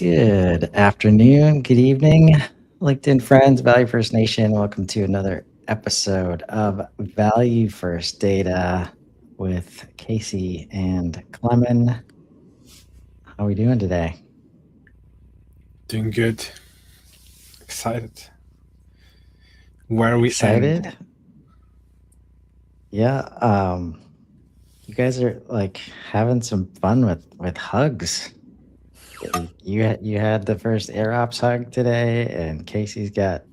Good afternoon, good evening, LinkedIn friends, Value First Nation. Welcome to another episode of Value First Data with Casey and Klemen. How are we doing today? Doing good. Excited. Where we Excited? end. Yeah. You guys are like having some fun with hugs. You had the first Air Ops hug today, and Casey's got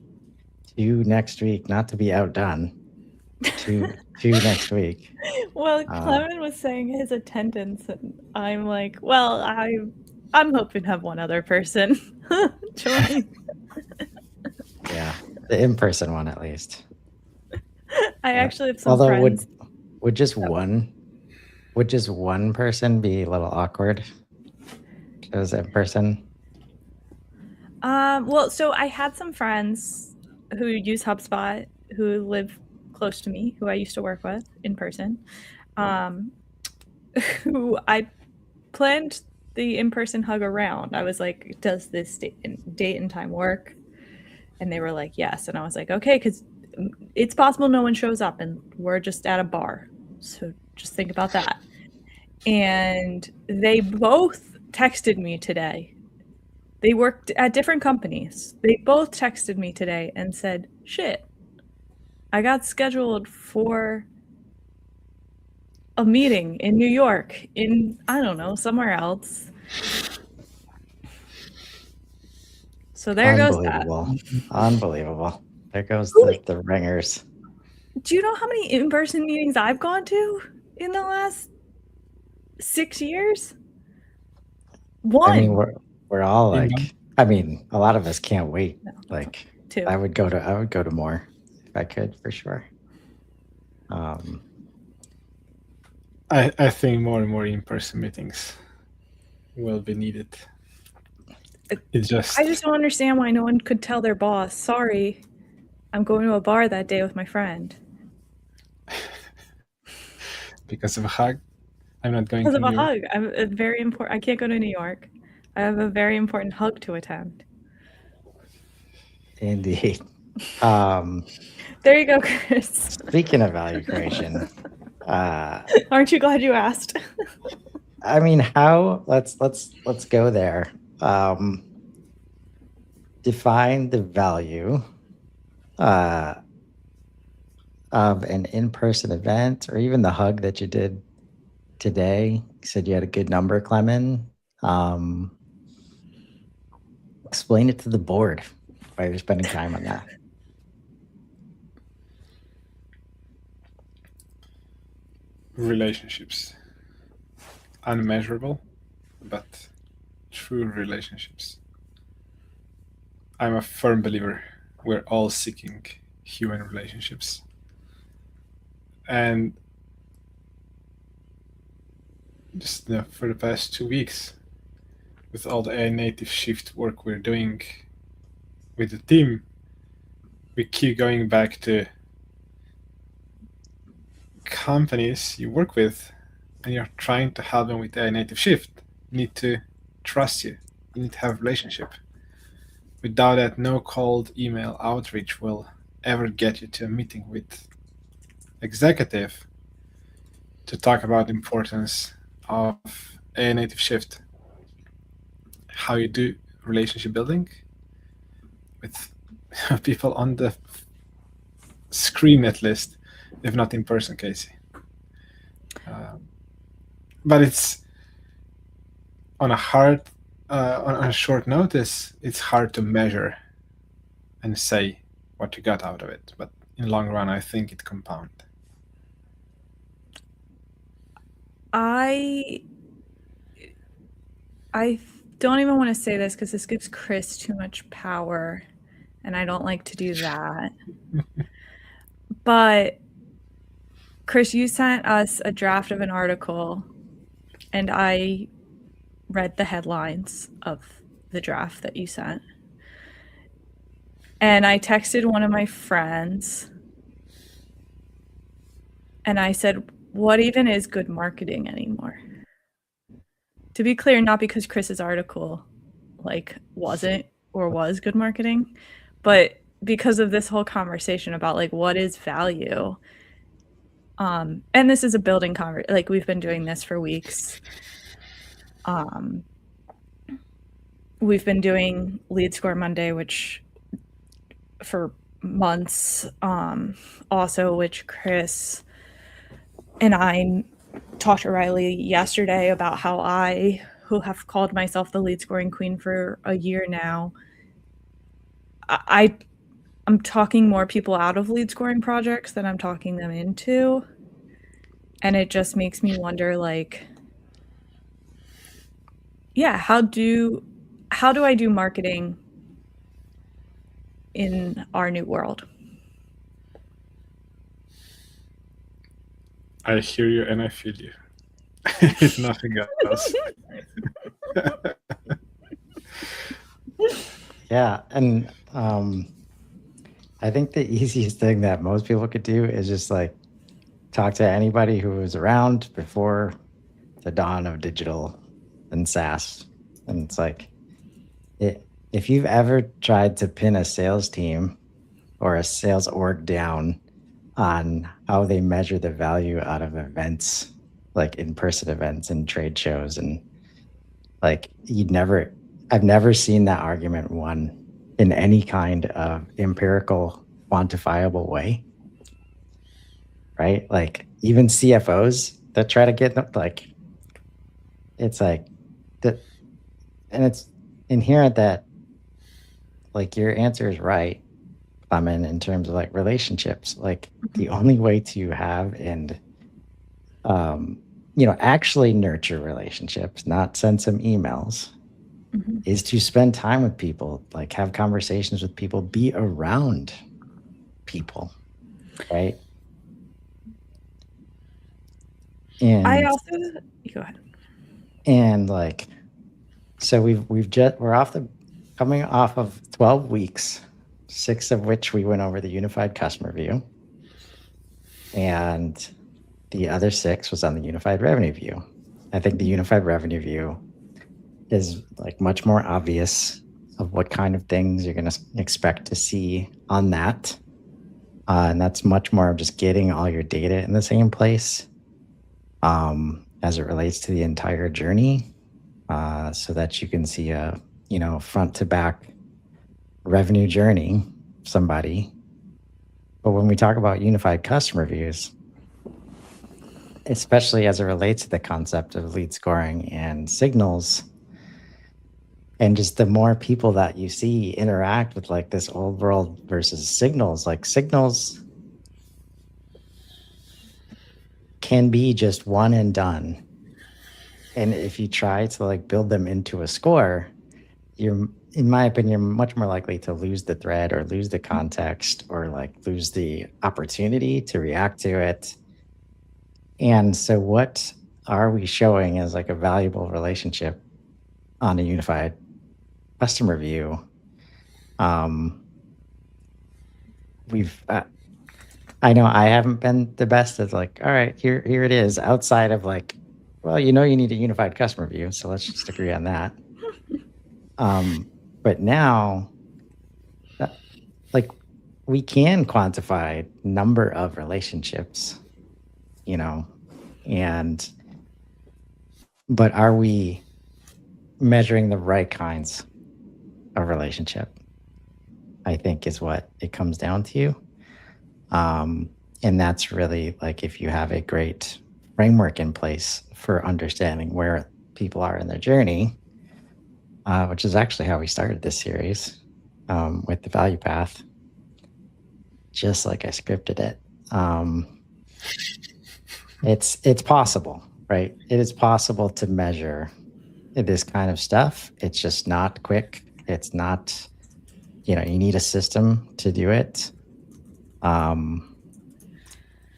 two next week. Not to be outdone. Two next week. Well, Klemen was saying his attendance, and I'm like, well, I'm hoping to have one other person join. Yeah, the in-person one at least. I actually have some Although friends. would just one person be a little awkward? Just in person. Well, so I had some friends who use HubSpot who live close to me, who I used to work with in person, who I planned the in-person hug around. I was like, does this date and time work? And they were like, yes. And I was like, okay, because it's possible no one shows up and we're just at a bar. So just think about that. And they both texted me today. They worked at different companies. They both texted me today and said, shit, I got scheduled for a meeting in New York, in, I don't know, somewhere else. So there goes that. Unbelievable. There goes the ringers. Do you know how many in-person meetings I've gone to in the last 6 years? One. I mean, we're all like, I mean, a lot of us can't wait. No, like two. I would go to more if I could, for sure. I think more and more in-person meetings will be needed. I just don't understand why no one could tell their boss, sorry, I'm going to a bar that day with my friend. Because of a hug? I'm not going to Because of New a York. hug. I'm a very important. I can't go to New York. I have a very important hug to attend. Indeed. There you go, Chris. Speaking of value creation, aren't you glad you asked? I mean, how? Let's go there. Define the value of an in-person event, or even the hug that you did today. You said you had a good number, Klemen. Explain it to the board while you're spending time on that. Relationships. Unmeasurable, but true relationships. I'm a firm believer we're all seeking human relationships. And just for the past 2 weeks, with all the AI native shift work we're doing with the team, we keep going back to companies you work with and you're trying to help them with AI native shift. You need to trust you. You need to have a relationship. Without that, no cold email outreach will ever get you to a meeting with executive to talk about the importance of AI native shift, how you do relationship building with people on the screen at least, if not in person, Casey. But it's on a short notice, it's hard to measure and say what you got out of it. But in the long run, I think it compounds. I don't even want to say this because this gives Chris too much power, and I don't like to do that. But Chris, you sent us a draft of an article, and I read the headlines of the draft that you sent. And I texted one of my friends, and I said, what even is good marketing anymore? To be clear, not because Chris's article like wasn't or was good marketing. But because of this whole conversation about like what is value, and this is a building conversation, like we've been doing this for weeks. We've been doing Lead Score Monday, which for months, also which Chris and I talked to Riley yesterday about how I, who have called myself the lead scoring queen for a year now, I'm talking more people out of lead scoring projects than I'm talking them into. And it just makes me wonder, like, yeah, how do I do marketing in our new world? I hear you and I feel you. If nothing else. Yeah, and I think the easiest thing that most people could do is just like talk to anybody who was around before the dawn of digital and SaaS. And it's like, if you've ever tried to pin a sales team or a sales org down on how they measure the value out of events, like in-person events and trade shows, and like I've never seen that argument won in any kind of empirical, quantifiable way. Right? Like even CFOs that try to get like, it's like that, and it's inherent that like your answer is right, Klemen, in terms of like relationships. Like the only way to have and actually nurture relationships, not send some emails, is to spend time with people, like have conversations with people, be around people, right? And I also go ahead. And like, so we're coming off of 12 weeks, 6 of which we went over the unified customer view, and the other 6 was on the unified revenue view. I think the unified revenue view is like much more obvious of what kind of things you're going to expect to see on that. And that's much more of just getting all your data in the same place as it relates to the entire journey, so that you can see a front to back revenue journey of somebody. But when we talk about unified customer views, especially as it relates to the concept of lead scoring and signals, and just the more people that you see interact with like this old world versus signals, like signals can be just one and done. And if you try to like build them into a score, you're, in my opinion, much more likely to lose the thread or lose the context or like lose the opportunity to react to it. And so what are we showing as like a valuable relationship on a unified customer view? I know I haven't been the best at like, all right, here it is, outside of like, well, you need a unified customer view, so let's just agree on that. But now, like, we can quantify number of relationships, but are we measuring the right kinds of relationship? I think is what it comes down to. And that's really like if you have a great framework in place for understanding where people are in their journey, which is actually how we started this series, with the value path, just like I scripted it. It's possible, right? It is possible to measure this kind of stuff. It's just not quick. It's not, you need a system to do it.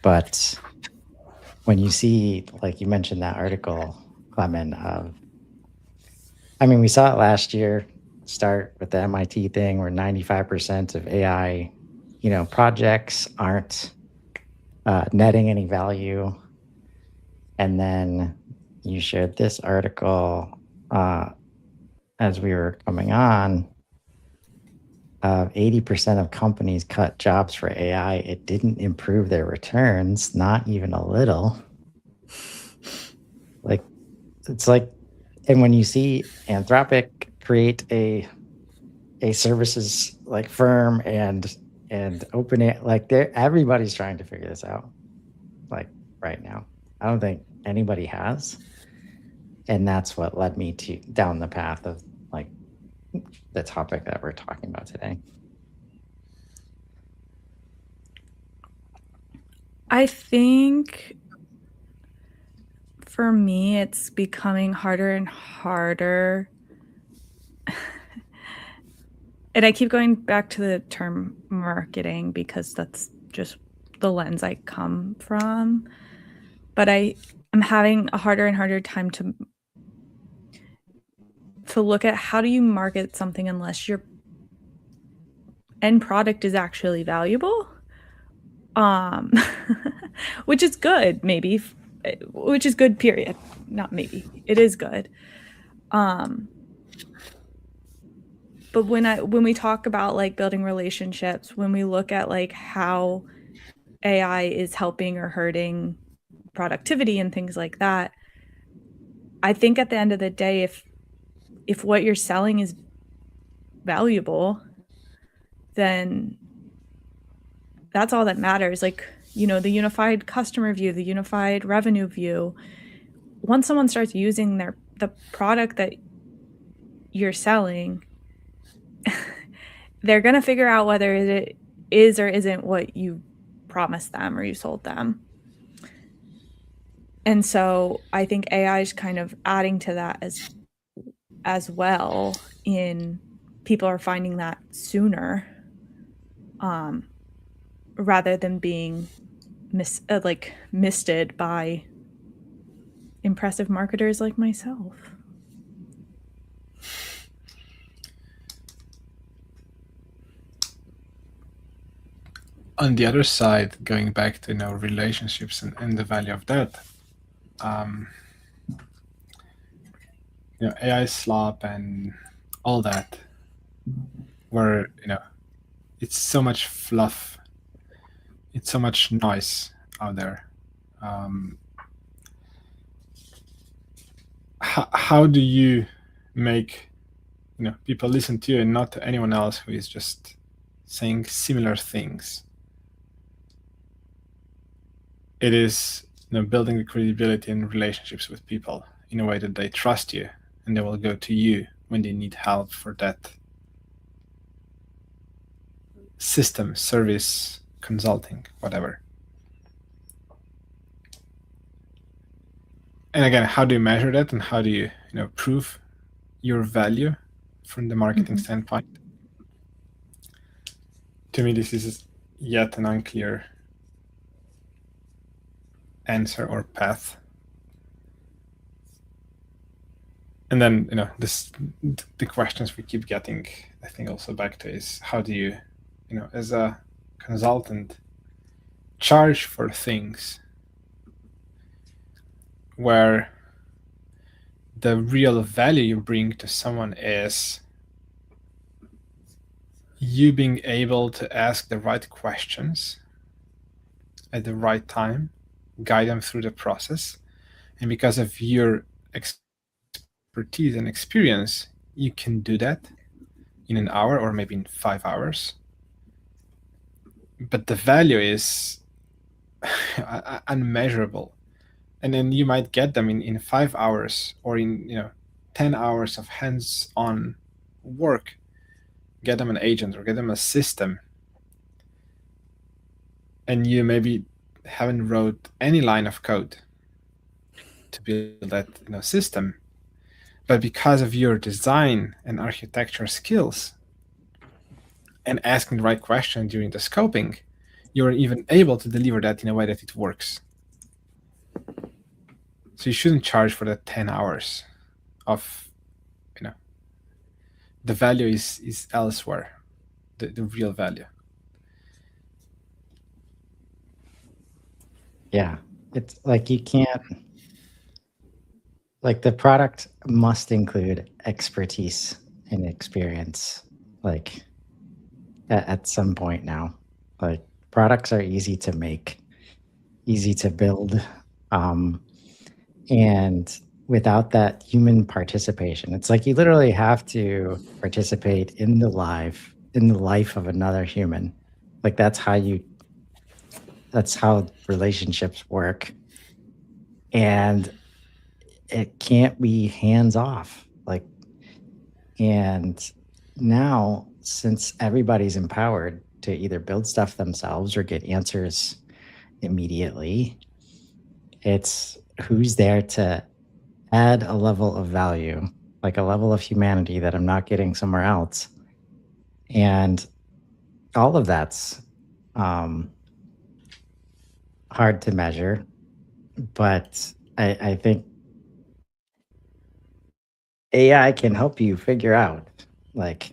But when you see, like you mentioned that article, Klemen, we saw it last year start with the MIT thing where 95% of AI, projects aren't netting any value. And then you shared this article as we were coming on, 80% of companies cut jobs for AI. It didn't improve their returns, not even a little. Like, it's like, and when you see Anthropic create a services like firm and open it, like everybody's trying to figure this out, like right now. I don't think anybody has, and that's what led me to down the path of like the topic that we're talking about today. I think for me, it's becoming harder and harder. And I keep going back to the term marketing because that's just the lens I come from. But I'm having a harder and harder time to look at how do you market something unless your end product is actually valuable. Which is good, maybe, which is good, period. Not maybe, it is good. But when we talk about like building relationships, when we look at like how AI is helping or hurting productivity and things like that, I think at the end of the day, if what you're selling is valuable, then that's all that matters. Like, you know, the unified customer view, the unified revenue view, once someone starts using the product that you're selling, they're going to figure out whether it is or isn't what you promised them or you sold them. And so I think AI is kind of adding to that as well, in people are finding that sooner, rather than being misted by impressive marketers like myself. On the other side, going back to relationships and the value of that, AI slop and all that, where it's so much fluff, it's so much noise out there. How do you make people listen to you and not to anyone else who is just saying similar things? It is building the credibility and relationships with people in a way that they trust you and they will go to you when they need help for that system, service, consulting, whatever. And again, how do you measure that, and how do you prove your value from the marketing standpoint? To me, this is yet an unclear answer or path. And then the questions we keep getting, I think, also back to is how do you as a consultant charge for things where the real value you bring to someone is you being able to ask the right questions at the right time, guide them through the process, and because of your expertise and experience, you can do that in an hour or maybe in 5 hours. But the value is unmeasurable. And then you might get them in 5 hours or in 10 hours of hands-on work, get them an agent or get them a system, and you maybe haven't wrote any line of code to build that system, but because of your design and architecture skills and asking the right question during the scoping, you're even able to deliver that in a way that it works. So you shouldn't charge for that 10 hours of, the value is elsewhere, the real value. Yeah, it's like you can't. like the product must include expertise and experience, like at some point now. Like products are easy to make, easy to build, um, and without that human participation, it's like you literally have to participate in the life of another human. Like that's how relationships work, and it can't be hands off. Like, and now since everybody's empowered to either build stuff themselves or get answers immediately, it's who's there to add a level of value, like a level of humanity that I'm not getting somewhere else. And all of that's um, hard to measure, but I think AI can help you figure out like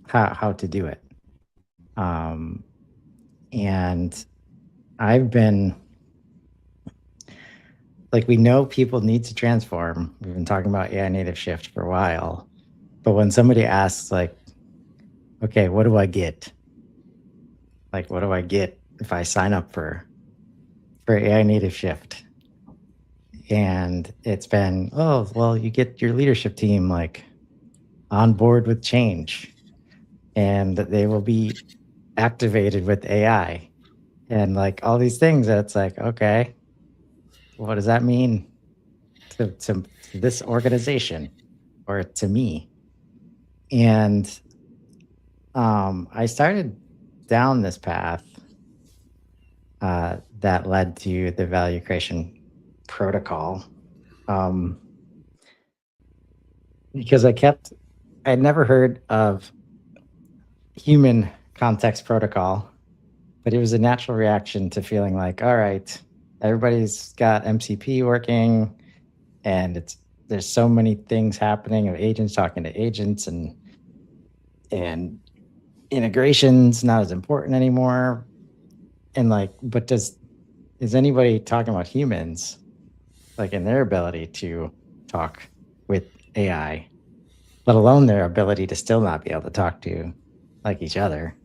how to do it. Um, and I've been like, we know people need to transform. We've been talking about AI native shift for a while, but when somebody asks like, okay, what do I get? Like, what do I get if I sign up for AI native shift? And it's been, oh, well, you get your leadership team like on board with change, and that they will be activated with AI and like all these things. That's like, okay, what does that mean to this organization or to me? And I started down this path that led to the value creation protocol, um, because I'd never heard of human context protocol, but it was a natural reaction to feeling like, all right, everybody's got MCP working, and there's so many things happening of agents talking to agents, and integration's not as important anymore. And like, but is anybody talking about humans, like in their ability to talk with AI, let alone their ability to still not be able to talk to like each other?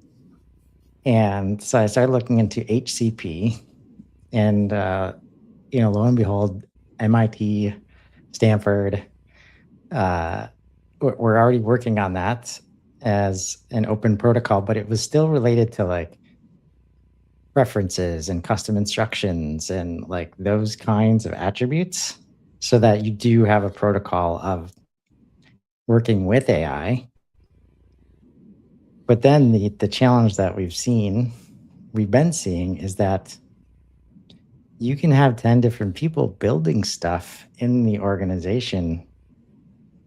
And so I started looking into HCP, and lo and behold, MIT, Stanford, uh, we're already working on that as an open protocol, but it was still related to like references and custom instructions and like those kinds of attributes, so that you do have a protocol of working with AI. But then the challenge that we've been seeing is that you can have 10 different people building stuff in the organization,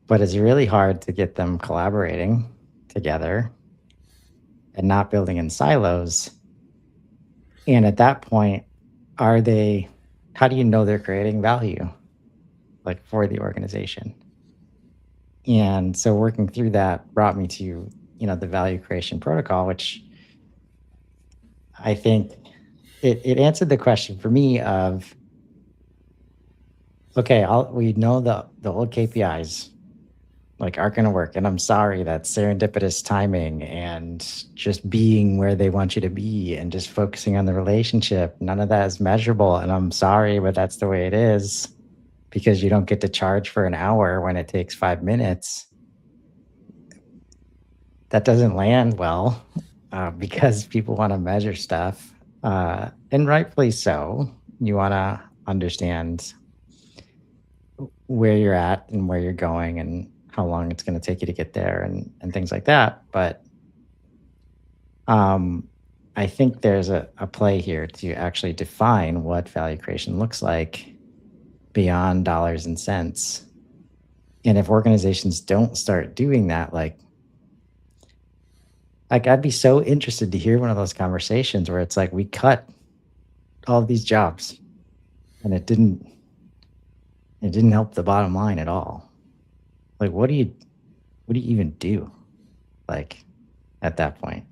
but it's really hard to get them collaborating together and not building in silos. And at that point, are they, how do you know they're creating value like for the organization? And so working through that brought me to, the value creation protocol, which I think it answered the question for me of, okay, we know the old KPIs like aren't going to work. And I'm sorry that serendipitous timing and just being where they want you to be and just focusing on the relationship, none of that is measurable. And I'm sorry, but that's the way it is, because you don't get to charge for an hour when it takes 5 minutes. That doesn't land well, because people want to measure stuff, and rightfully so. You want to understand where you're at and where you're going and how long it's going to take you to get there, and things like that. But I think there's a play here to actually define what value creation looks like beyond dollars and cents. And if organizations don't start doing that, like I'd be so interested to hear one of those conversations where it's like we cut all of these jobs and it didn't help the bottom line at all. Like what do you even do like at that point?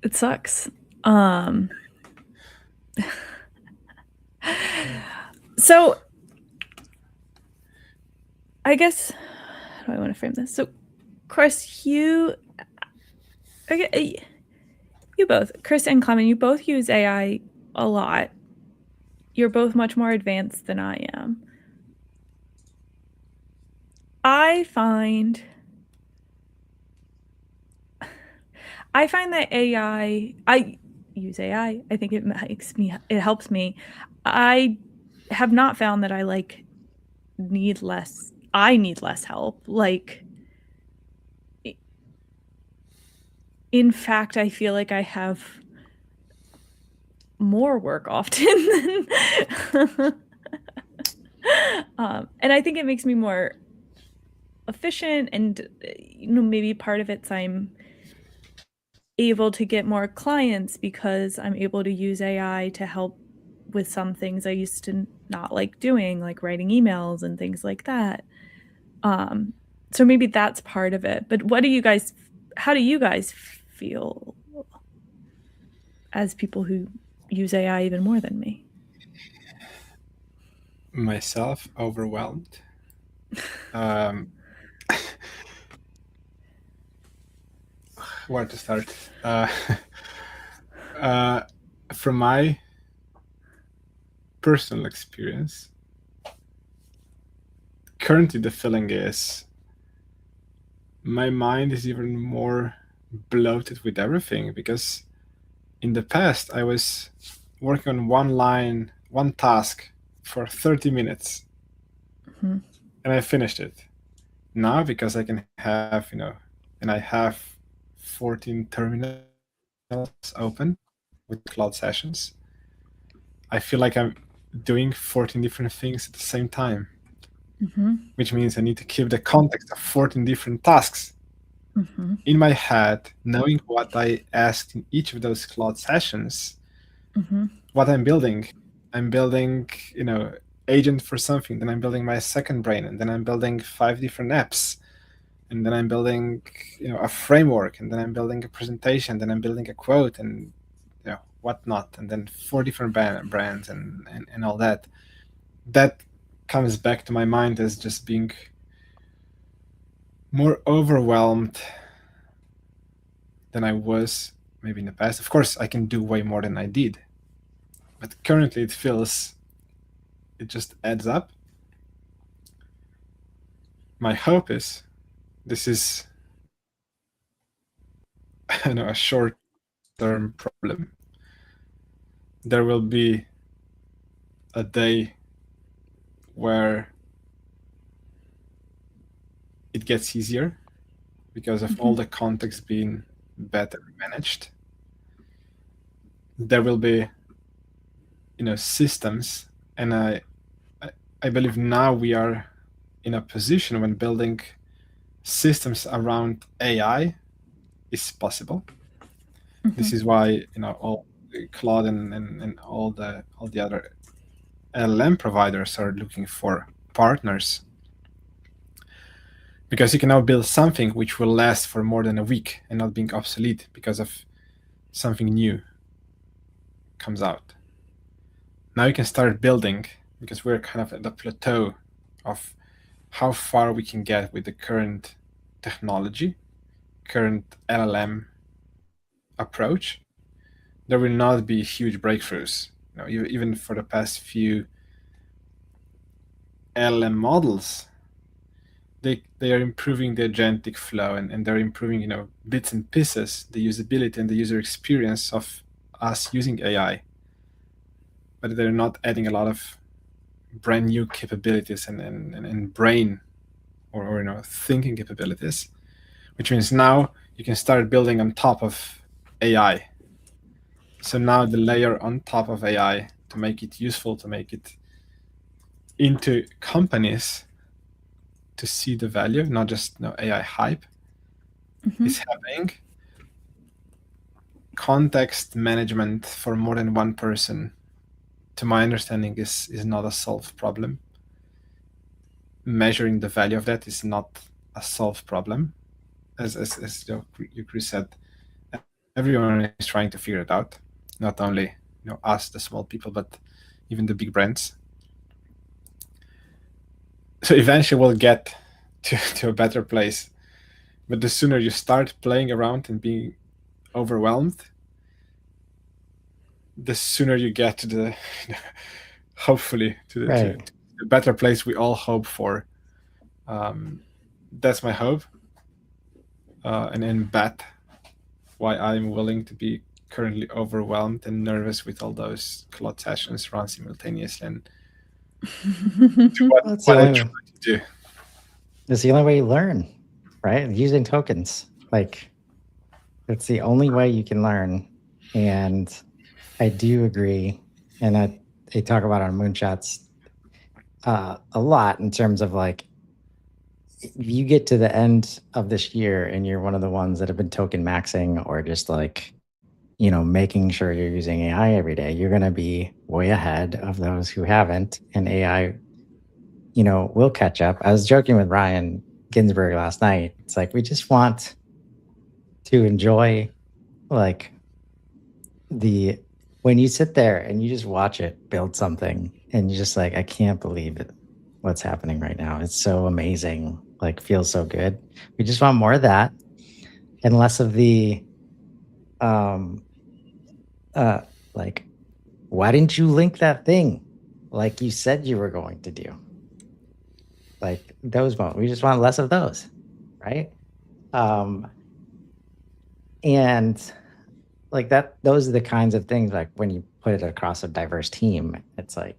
It sucks. So I guess, how do I want to frame this? So, Chris, you both, Chris and Clement, you both use AI a lot. You're both much more advanced than I am. I find that I use AI. I think it helps me. I have not found that I need less help. Like, in fact, I feel like I have more work often and I think it makes me more efficient, and maybe part of it's I'm able to get more clients because I'm able to use AI to help with some things I used to not like doing, like writing emails and things like that. So maybe that's part of it. But how do you guys feel as people who use AI even more than me? Myself, overwhelmed. Where to start? From my personal experience, currently the feeling is my mind is even more bloated with everything, because in the past I was working on one task for 30 minutes, Mhm. and I finished it. Now, because I can have, and I have 14 terminals open with cloud sessions, I feel like I'm doing 14 different things at the same time, which means I need to keep the context of 14 different tasks in my head, knowing what I asked in each of those cloud sessions, what I'm building. I'm building, agent for something, then I'm building my second brain, and then I'm building 5 different apps, and then I'm building, a framework, and then I'm building a presentation, then I'm building a quote, and whatnot, and then 4 different brands, and all that. That comes back to my mind as just being more overwhelmed than I was maybe in the past. Of course, I can do way more than I did, but currently it just adds up. My hope is this is a short-term problem. There will be a day where it gets easier because of all the context being better managed. There will be, systems, and I believe now we are in a position when building systems around AI is possible. This is why all Claude and all the other LLM providers are looking for partners, because you can now build something which will last for more than a week and not being obsolete because of something new comes out. Now you can start building, because we're kind of at the plateau of how far we can get with the current technology, current LLM approach. There will not be huge breakthroughs. Even for the past few LLM models, they are improving the agentic flow, and they're improving bits and pieces, the usability and the user experience of us using AI, but they're not adding a lot of brand new capabilities and brain or thinking capabilities, which means now you can start building on top of AI. So now the layer on top of AI to make it useful, to make it into companies to see the value, not just AI hype, is happening. Context management for more than one person, to my understanding, is not a solved problem. Measuring the value of that is not a solved problem, as you Chris said. everyone is trying to figure it out. Not only us, the small people, but even the big brands. So eventually we'll get to a better place. But the sooner you start playing around and being overwhelmed, the sooner you get to the hopefully to Right. the better place we all hope for. That's my hope, and in that, why I'm willing to be currently overwhelmed and nervous with all those cloud sessions run simultaneously and That's what I the try only, to do. it's the only way you learn, right? Using tokens. Like, it's the only way you can learn. And I do agree. And they talk about on Moonshots a lot in terms of like, if you get to the end of this year and you're one of the ones that have been token maxing or just like, making sure you're using AI every day, you're going to be way ahead of those who haven't. And AI, will catch up. I was joking with Ryan Ginsberg last night. It's like, we just want to enjoy like when you sit there and you just watch it build something and you're just like, I can't believe it. What's happening right now. It's so amazing. Like, feels so good. We just want more of that and less of the, like, why didn't you link that thing like you said you were going to do? Like those moments. We just want less of those, right? And like that, those are the kinds of things like when you put it across a diverse team, it's like,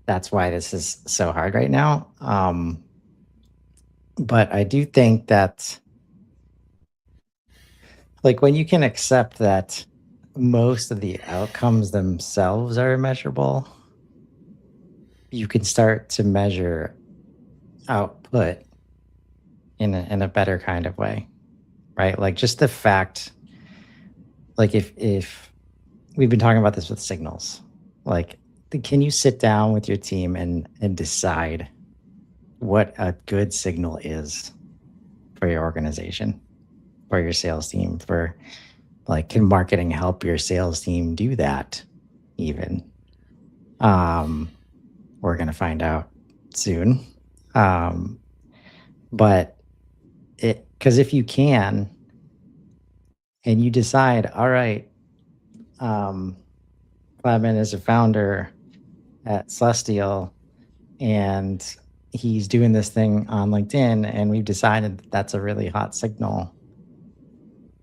that's why this is so hard right now. But I do think that like when you can accept that most of the outcomes themselves are measurable, you can start to measure output in a better kind of way, right? Like just the fact, like if we've been talking about this with signals, like can you sit down with your team and decide what a good signal is for your organization, for your sales team, for like, can marketing help your sales team do that even? We're going to find out soon. But because if you can, and you decide, all right, Klemen is a founder at Celestial, and he's doing this thing on LinkedIn, and we've decided that's a really hot signal.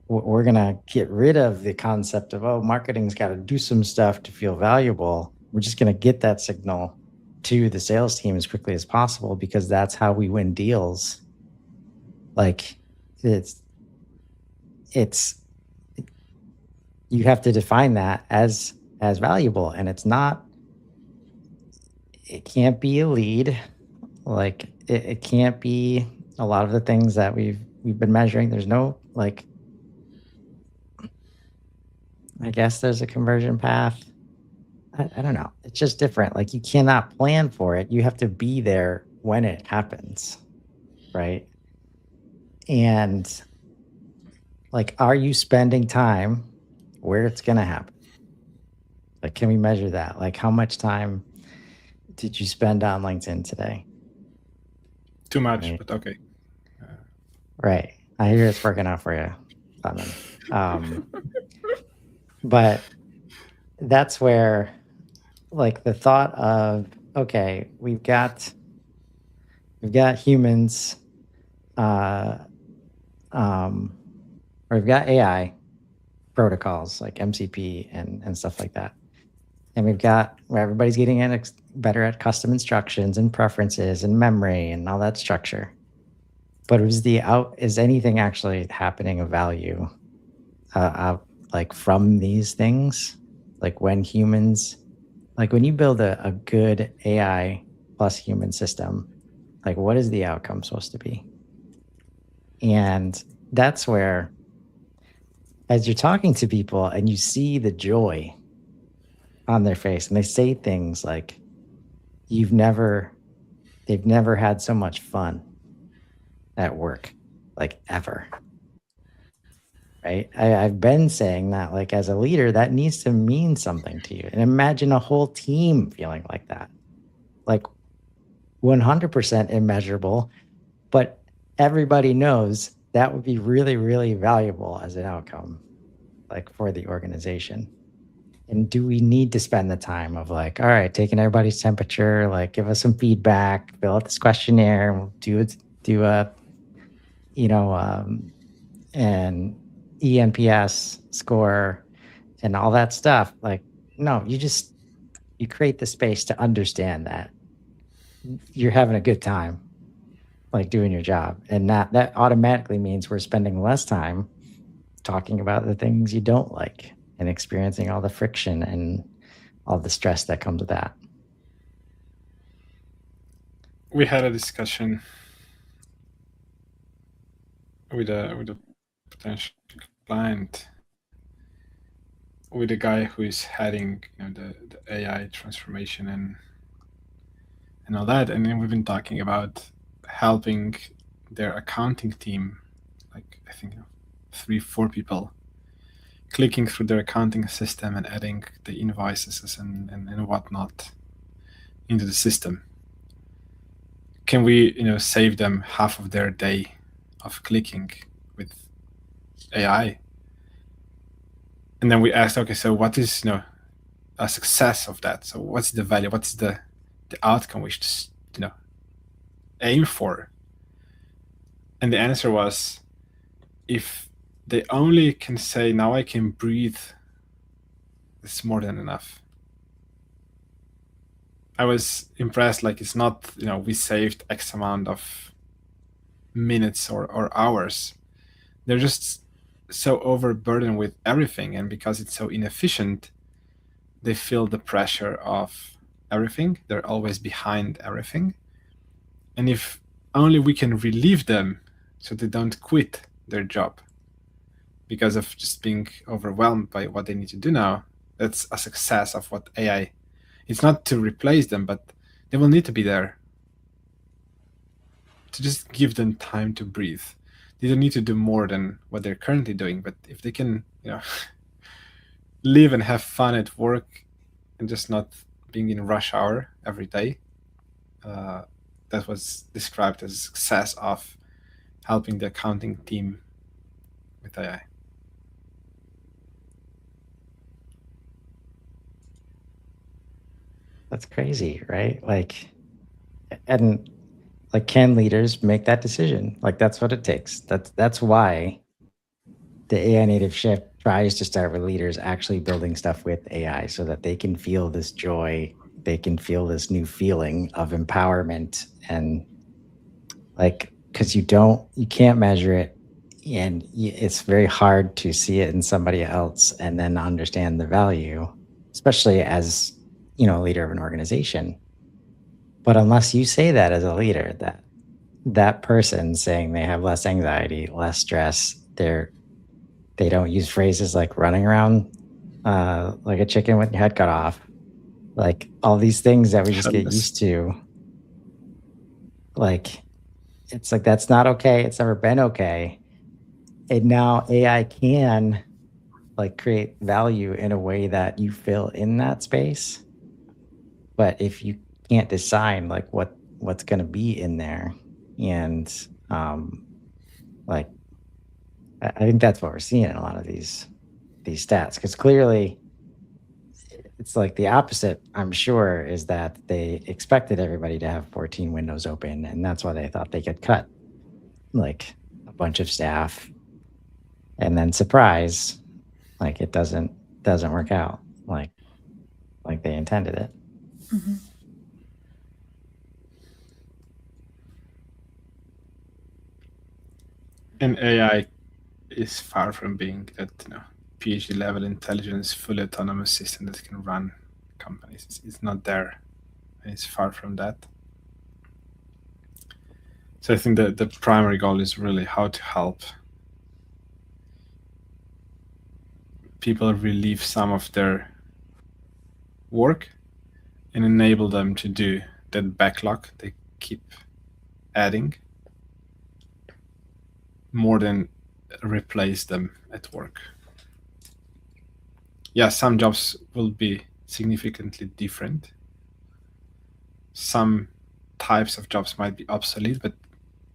We're going to get rid of the concept of, oh, marketing's got to do some stuff to feel valuable. We're just going to get that signal to the sales team as quickly as possible because that's how we win deals. Like it's you have to define that as valuable, and it can't be a lead. Like it can't be a lot of the things that we've been measuring. There's no like, I guess there's a conversion path. I don't know. It's just different. Like you cannot plan for it. You have to be there when it happens, right? And like, are you spending time where it's going to happen? Like, can we measure that? Like, how much time did you spend on LinkedIn today? Too much, Right. but okay. Right. I hear it's working out for you, Klemen. But that's where, like, the thought of, okay, we've got humans, or we've got AI protocols like MCP and stuff like that. And we've got where everybody's getting better at custom instructions and preferences and memory and all that structure. But is anything actually happening of value, like from these things? Like when you build a good AI plus human system, like what is the outcome supposed to be? And that's where, as you're talking to people and you see the joy on their face and they say things like, they've never had so much fun at work, like ever. right? I've been saying that, like, as a leader, that needs to mean something to you. And imagine a whole team feeling like that, like 100% immeasurable, but everybody knows that would be really, really valuable as an outcome, like for the organization. And do we need to spend the time of like, all right, taking everybody's temperature, like give us some feedback, fill out this questionnaire, and we'll do a, you know, an ENPS score and all that stuff. Like, no, you create the space to understand that you're having a good time, like doing your job. And that automatically means we're spending less time talking about the things you don't like and experiencing all the friction and all the stress that comes with that. We had a discussion with a potential client, with a guy who is heading the AI transformation and all that, and then we've been talking about helping their accounting team, like I think 3-4 people, clicking through their accounting system and adding the invoices and whatnot into the system. Can we save them half of their day of clicking with AI? And then we asked, okay, so what is a success of that? So what's the value? What's the outcome we should aim for? And the answer was, if they only can say, now I can breathe, it's more than enough. I was impressed. Like, it's not we saved X amount of minutes or hours. They're just so overburdened with everything, and because it's so inefficient, they feel the pressure of everything. They're always behind everything. And if only we can relieve them so they don't quit their job because of just being overwhelmed by what they need to do now, that's a success of what AI. It's not to replace them, but they will need to be there to just give them time to breathe. They don't need to do more than what they're currently doing, but if they can live and have fun at work and just not being in rush hour every day, that was described as a success of helping the accounting team with AI. That's crazy, right? Like, and like, can leaders make that decision? Like, that's what it takes. That's why the AI native shift tries to start with leaders actually building stuff with AI so that they can feel this joy, they can feel this new feeling of empowerment, and like, because you can't measure it, and it's very hard to see it in somebody else and then understand the value, especially as a leader of an organization. But unless you say that as a leader, that person saying they have less anxiety, less stress, they don't use phrases like running around like a chicken with your head cut off, like all these things that we just get used to. Like, it's like, that's not okay. It's never been okay. And now AI can like create value in a way that you feel in that space. But if you can't decide like what's going to be in there, and like, I think that's what we're seeing in a lot of these stats, because clearly it's like the opposite, I'm sure, is that they expected everybody to have 14 windows open, and that's why they thought they could cut like a bunch of staff, and then surprise, like it doesn't work out like they intended it. Mm-hmm. And AI is far from being that PhD level intelligence, fully autonomous system that can run companies. It's not there, and it's far from that. So I think that the primary goal is really how to help people relieve some of their work and enable them to do that backlog they keep adding more than replace them at work. Yeah, some jobs will be significantly different. Some types of jobs might be obsolete, but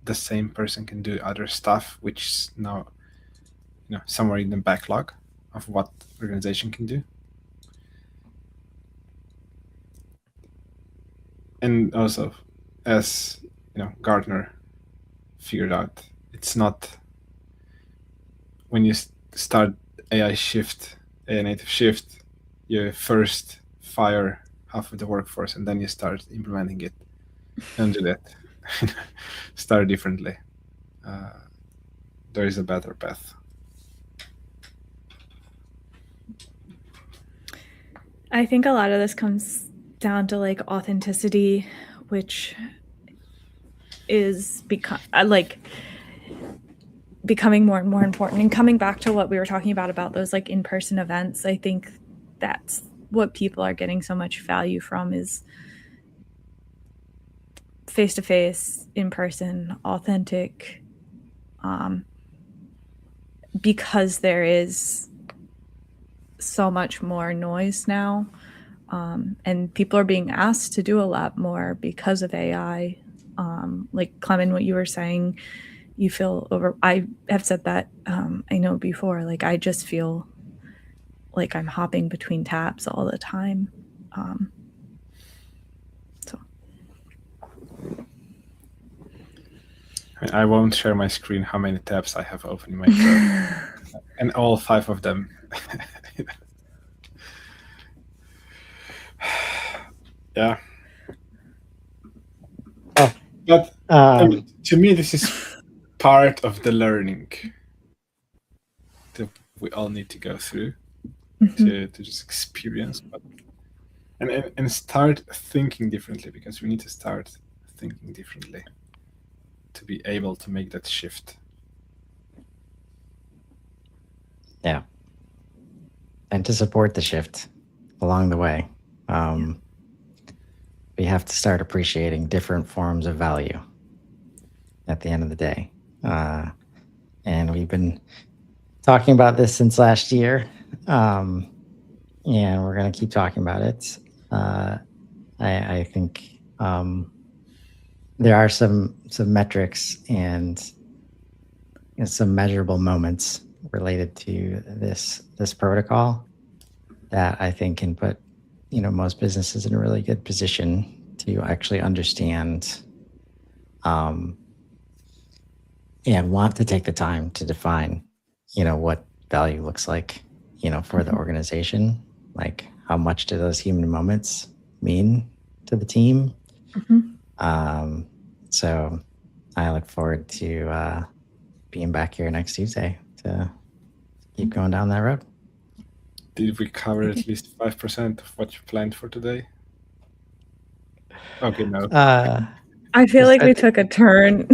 the same person can do other stuff, which is now somewhere in the backlog of what organization can do. And also, as Gardner figured out, it's not when you start AI native shift, you first fire half of the workforce and then you start implementing it. Don't do that. Start differently. There is a better path. I think a lot of this comes down to like authenticity, which is becoming more and more important. And coming back to what we were talking about those like in-person events, I think that's what people are getting so much value from, is face-to-face, in-person, authentic, because there is so much more noise now, and people are being asked to do a lot more because of AI. Like Klemen, what you were saying, you feel I have said that, I know before, like I just feel like I'm hopping between tabs all the time. So I won't share my screen how many tabs I have open in my phone. And all 5 of them. Yeah. Oh, but to me, this is part of the learning that we all need to go through to just experience, and start thinking differently, because we need to start thinking differently to be able to make that shift. Yeah. And to support the shift along the way. We have to start appreciating different forms of value at the end of the day. And we've been talking about this since last year. And we're going to keep talking about it. I think there are some metrics and some measurable moments related to this protocol that I think can put most businesses in a really good position to actually understand and want to take the time to define what value looks like for the organization. Like, how much do those human moments mean to the team? So I look forward to being back here next Tuesday to keep going down that road. Did we cover at least 5% of what you planned for today? Okay, no. I feel like we took a turn.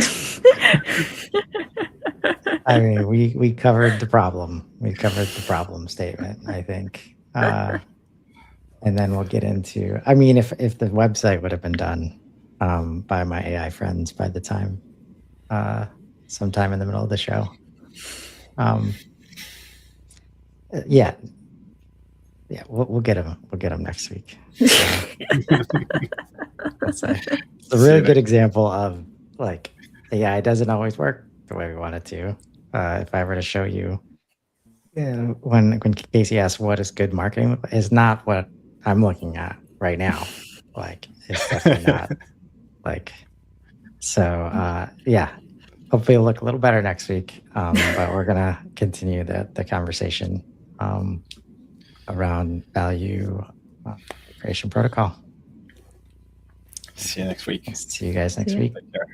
I mean, we covered the problem. We covered the problem statement, I think. And then we'll get into, I mean, if the website would have been done by my AI friends by the time, sometime in the middle of the show. Yeah, we'll get them. We'll get them next week. It's a really good example of like AI doesn't always work the way we want it to. If I were to show you, when Casey asked what is good marketing, is not what I'm looking at right now. Like, it's definitely not. Like, so yeah. Hopefully it'll look a little better next week. But we're gonna continue the conversation around value creation protocol. See you next week. See you guys next week. Take care.